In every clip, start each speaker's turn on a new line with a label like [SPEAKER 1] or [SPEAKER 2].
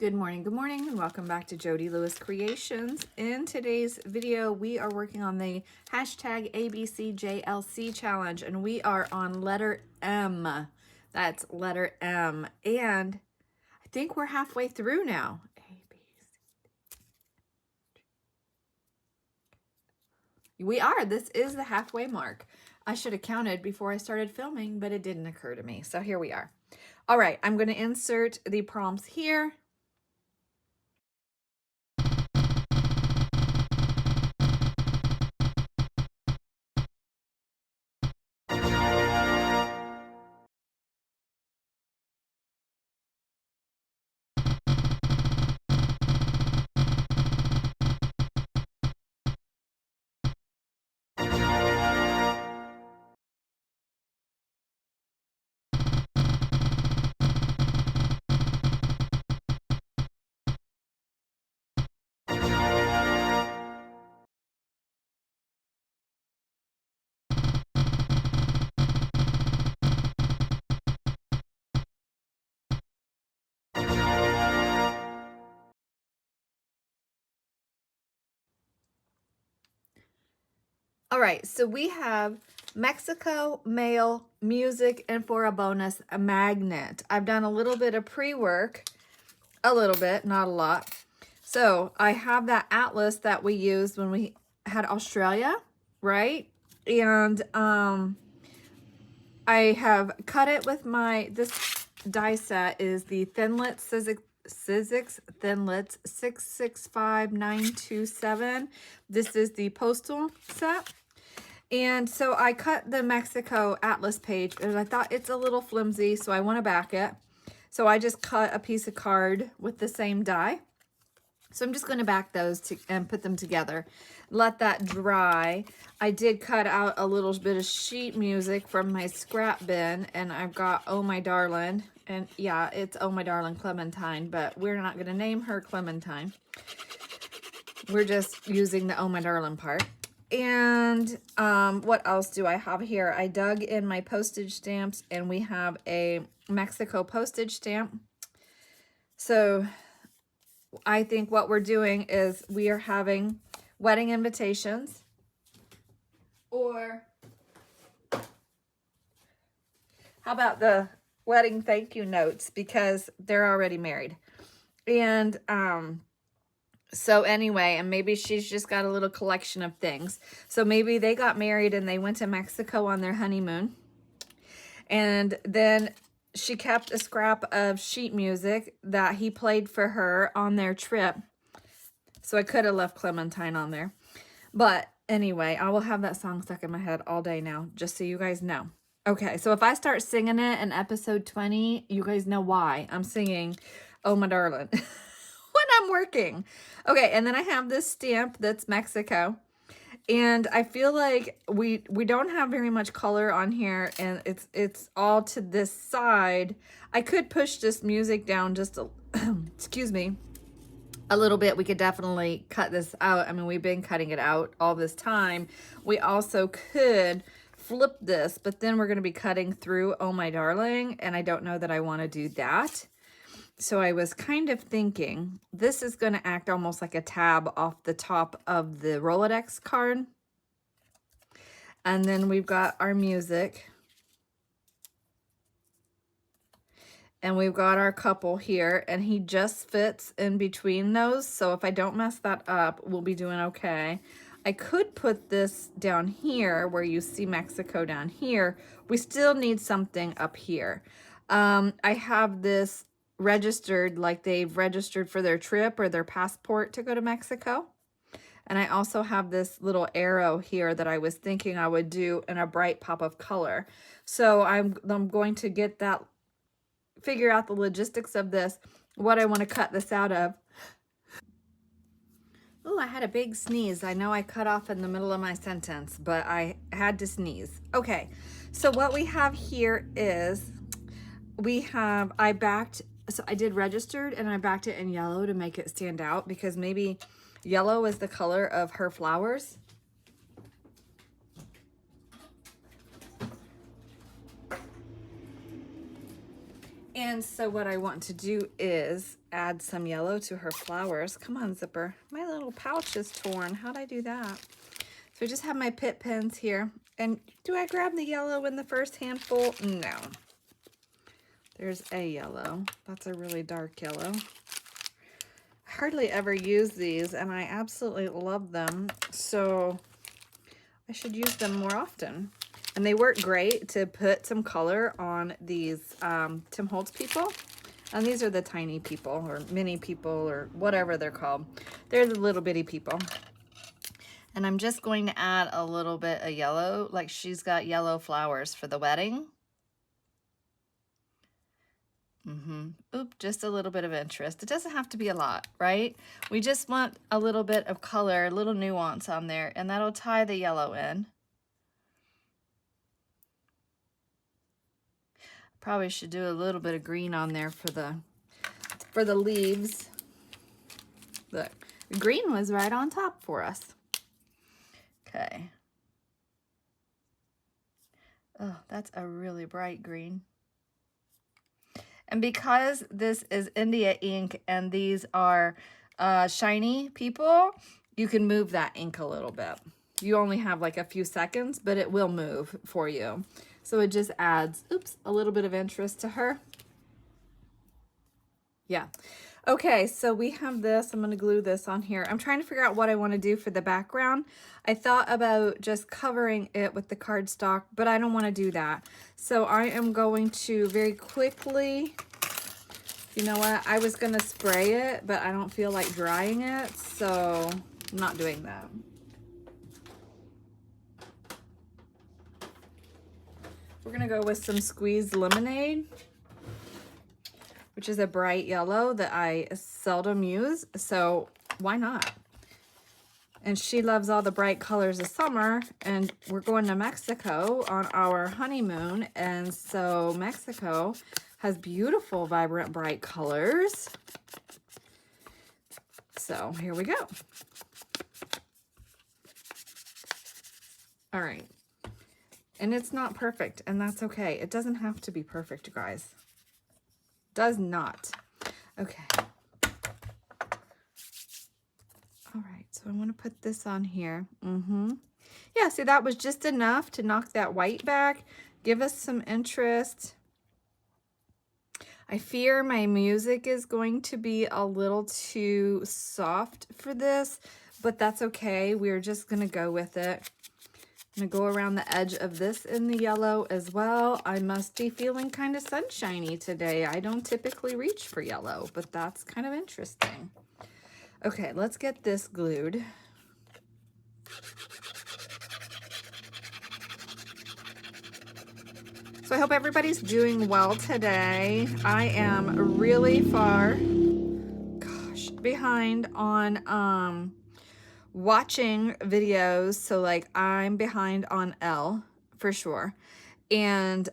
[SPEAKER 1] Good morning, and welcome back to Jodi Lewis Creations. In today's video, we are working on the hashtag ABCJLC challenge, and we are on letter M. That's letter M, and I think we're halfway through now. We are. This is the halfway mark. I should have counted before I started filming, but it didn't occur to me. So here we are. All right, I'm going to insert the prompts here. All right, so we have Mexico, mail, music, and for a bonus, a magnet. I've done a little bit of pre-work, a little bit, not a lot. So I have that atlas that we used when we had Australia, right? And I have cut it with this die set is the Thinlit Sizzix Thinlits 665927. This is the postal set. And so I cut the Mexico Atlas page and I thought it's a little flimsy, so I want to back it. So I just cut a piece of card with the same die. So I'm just going to back those and put them together. Let that dry. I did cut out a little bit of sheet music from my scrap bin, and I've got Oh My Darling. And yeah, it's Oh My Darling Clementine, but we're not going to name her Clementine. We're just using the Oh My Darling part. And what else do I have here? I dug in my postage stamps, and we have a Mexico postage stamp. So I think what we're doing is we are having wedding invitations, or how about the wedding thank you notes, because they're already married. And so anyway, and maybe she's just got a little collection of things. So maybe they got married and they went to Mexico on their honeymoon. And then she kept a scrap of sheet music that he played for her on their trip. So I could have left Clementine on there. But anyway, I will have that song stuck in my head all day now, just so you guys know. Okay, so if I start singing it in episode 20, you guys know why I'm singing Oh My Darling when I'm working. Okay, and then I have this stamp that's Mexico. And I feel like we don't have very much color on here, and it's all to this side. I could push this music down just a excuse me, a little bit. We could definitely cut this out. I mean, we've been cutting it out all this time. We also could flip this, but then we're going to be cutting through Oh My Darling, and I don't know that I want to do that. So I was kind of thinking this is going to act almost like a tab off the top of the Rolodex card. And then we've got our music. And we've got our couple here, and he just fits in between those. So if I don't mess that up, we'll be doing okay. I could put this down here where you see Mexico down here. We still need something up here. I have this registered, like they've registered for their trip or their passport to go to Mexico. And I also have this little arrow here that I was thinking I would do in a bright pop of color. So I'm going to get that, figure out the logistics of this, what I want to cut this out of. Oh, I had a big sneeze. I know I cut off in the middle of my sentence, but I had to sneeze. Okay, so what we have here is I did registered, and I backed it in yellow to make it stand out, because maybe yellow is the color of her flowers. And so what I want to do is add some yellow to her flowers. Come on, Zipper. My little pouch is torn. How'd I do that? So I just have my pit pens here. And do I grab the yellow in the first handful? No. There's a yellow. That's a really dark yellow. I hardly ever use these, and I absolutely love them. So I should use them more often. And they work great to put some color on these Tim Holtz people. And these are the tiny people or mini people or whatever they're called. They're the little bitty people. And I'm just going to add a little bit of yellow, like she's got yellow flowers for the wedding. Oop, just a little bit of interest. It doesn't have to be a lot, right? We just want a little bit of color, a little nuance on there, and that'll tie the yellow in. Probably should do a little bit of green on there for the leaves. Look, the green was right on top for us. Okay. Oh, that's a really bright green. And because this is India ink and these are shiny people, you can move that ink a little bit. You only have like a few seconds, but it will move for you. So it just adds, oops, a little bit of interest to her. Yeah. Okay, so we have this. I'm going to glue this on here. I'm trying to figure out what I want to do for the background. I thought about just covering it with the cardstock, but I don't want to do that. So I am going to very quickly, you know what? I was going to spray it, but I don't feel like drying it, so I'm not doing that. We're going to go with some squeezed lemonade, which is a bright yellow that I seldom use, so why not? And she loves all the bright colors of summer, and we're going to Mexico on our honeymoon, and so Mexico has beautiful, vibrant, bright colors. So here we go. All right. And it's not perfect, and that's okay. It doesn't have to be perfect, you guys. Does not. Okay. All right, so I want to put this on here. Yeah, see, that was just enough to knock that white back, give us some interest. I fear my music is going to be a little too soft for this, but that's okay. We're just going to go with it. I'm going to go around the edge of this in the yellow as well. I must be feeling kind of sunshiny today. I don't typically reach for yellow, but that's kind of interesting. Okay, let's get this glued. So I hope everybody's doing well today. I am really far, behind on watching videos. So like I'm behind on L for sure. And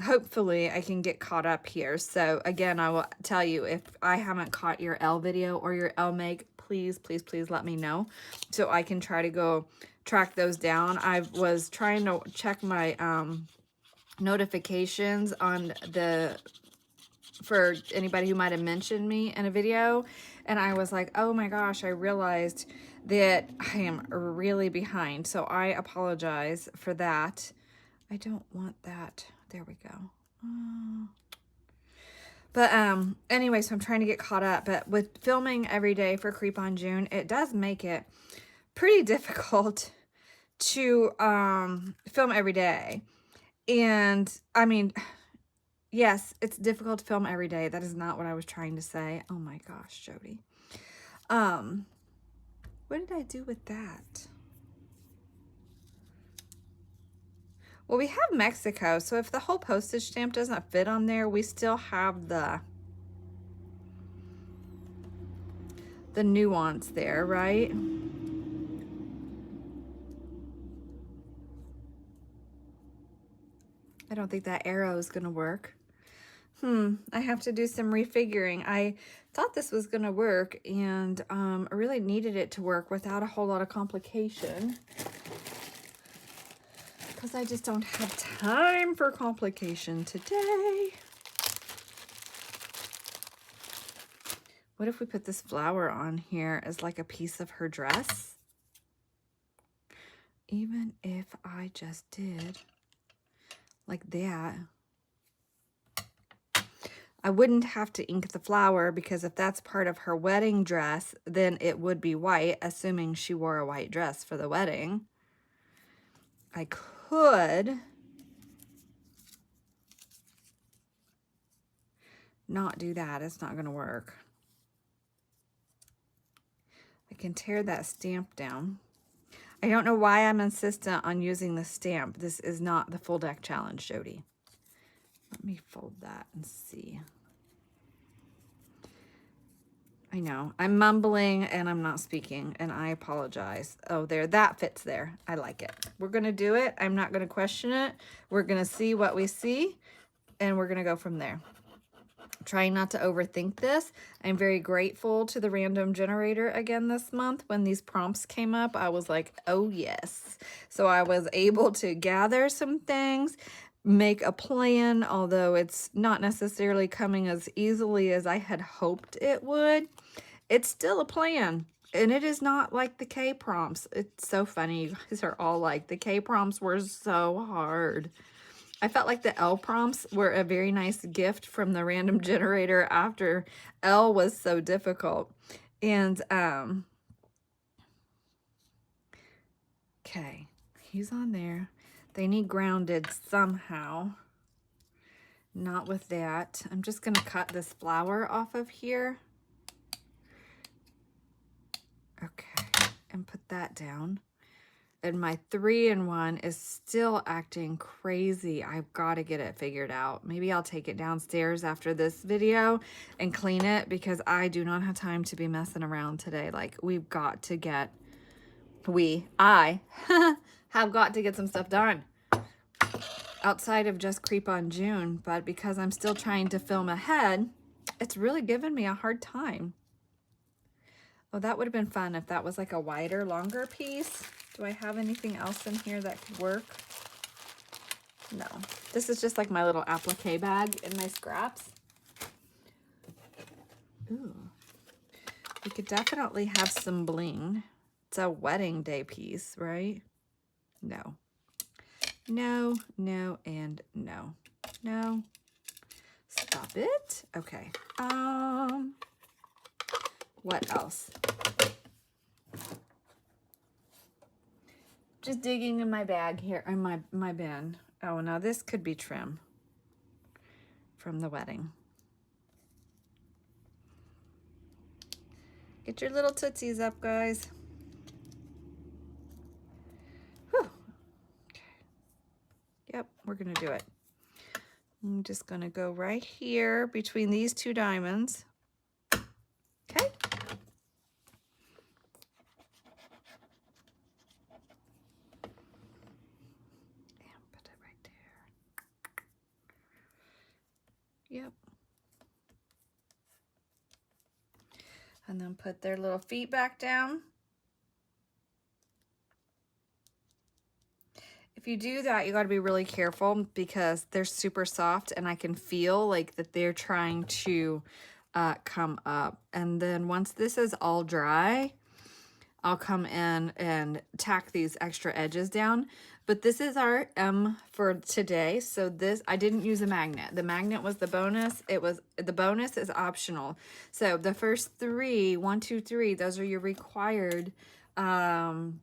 [SPEAKER 1] hopefully I can get caught up here. So again, I will tell you, if I haven't caught your L video or your L make, please, please, please let me know so I can try to go track those down. I was trying to check my notifications on for anybody who might have mentioned me in a video, and I was like, oh my gosh, I realized that I am really behind, so I apologize for that. I don't want that. There we go. But anyway, so I'm trying to get caught up, but with filming every day for Creep on June, it does make it pretty difficult to film every day. And I mean, yes, it's difficult to film every day. That is not what I was trying to say. Oh my gosh, Jodi. What did I do with that? Well, we have Mexico, so if the whole postage stamp doesn't fit on there, we still have the nuance there, right? I don't think that arrow is going to work. I have to do some refiguring. I thought this was going to work, and I really needed it to work without a whole lot of complication, because I just don't have time for complication today. What if we put this flower on here as like a piece of her dress? Even if I just did like that, I wouldn't have to ink the flower, because if that's part of her wedding dress, then it would be white, assuming she wore a white dress for the wedding. I could not do that. It's not going to work. I can tear that stamp down. I don't know why I'm insistent on using the stamp. This is not the full deck challenge, Jodi. Let me fold that and see. I know. I'm mumbling and I'm not speaking, and I apologize. Oh, there. That fits there. I like it. We're going to do it. I'm not going to question it. We're going to see what we see, and we're going to go from there. Trying not to overthink this. I'm very grateful to the random generator again this month. When these prompts came up, I was like, oh yes. So I was able to gather some things, make a plan, although it's not necessarily coming as easily as I had hoped it would. It's still a plan, and it is not like the K prompts. It's so funny. You guys are all like, the K prompts were so hard. I felt like the L prompts were a very nice gift from the random generator after L was so difficult. And, okay, he's on there. They need grounded somehow. Not with that. I'm just going to cut this flower off of here. Okay, and put that down. And my 3-in-1 is still acting crazy. I've got to get it figured out. Maybe I'll take it downstairs after this video and clean it, because I do not have time to be messing around today. Like, we've got to get, I have got to get some stuff done outside of just Creep on June. But because I'm still trying to film ahead, it's really given me a hard time. Oh, that would have been fun if that was like a wider, longer piece. Do I have anything else in here that could work? No. This is just like my little applique bag in my scraps. Ooh. We could definitely have some bling. It's a wedding day piece, right? No. No, no, and no. No. Stop it. Okay. What else? Just digging in my bag here, in my bin. Oh, now this could be trim from the wedding. Get your little tootsies up, guys. Whew. Okay. Yep, we're gonna do it. I'm just gonna go right here between these two diamonds. Okay. Yep. And then put their little feet back down. If you do that, you got to be really careful, because they're super soft, and I can feel like that they're trying to come up. And then once this is all dry, I'll come in and tack these extra edges down. But this is our M for today. So this, I didn't use a magnet. The magnet was the bonus. The bonus is optional. So the first 3, 1, 2, 3, those are your required prompts.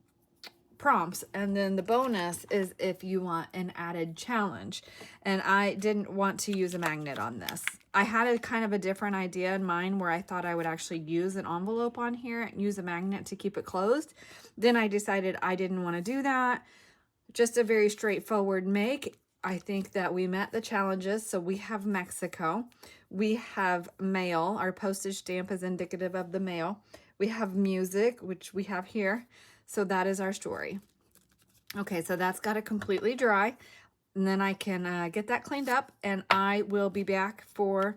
[SPEAKER 1] And then the bonus is if you want an added challenge. And I didn't want to use a magnet on this. I had a kind of a different idea in mind, where I thought I would actually use an envelope on here and use a magnet to keep it closed. Then I decided I didn't want to do that. Just a very straightforward make. I think that we met the challenges. So we have Mexico. We have mail. Our postage stamp is indicative of the mail. We have music, which we have here. So that is our story. Okay, so that's got to completely dry. And then I can get that cleaned up, and I will be back for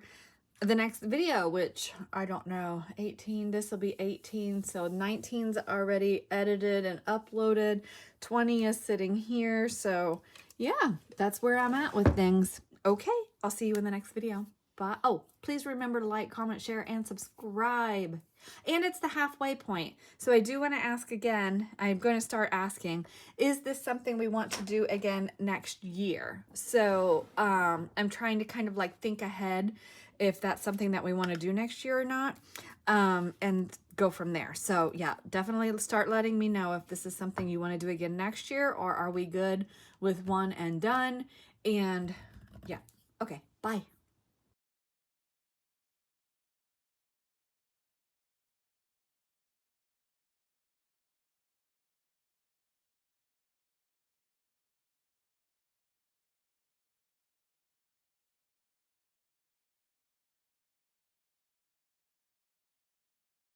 [SPEAKER 1] the next video, which I don't know, 18, this will be 18. So 19's already edited and uploaded. 20 is sitting here. So yeah, that's where I'm at with things. Okay, I'll see you in the next video. Bye. Bye. Oh, please remember to like, comment, share, and subscribe. And it's the halfway point. So I do want to ask again, I'm going to start asking, is this something we want to do again next year? So I'm trying to kind of like think ahead if that's something that we want to do next year or not, and go from there. So yeah, definitely start letting me know if this is something you want to do again next year, or are we good with one and done? And yeah, okay, bye.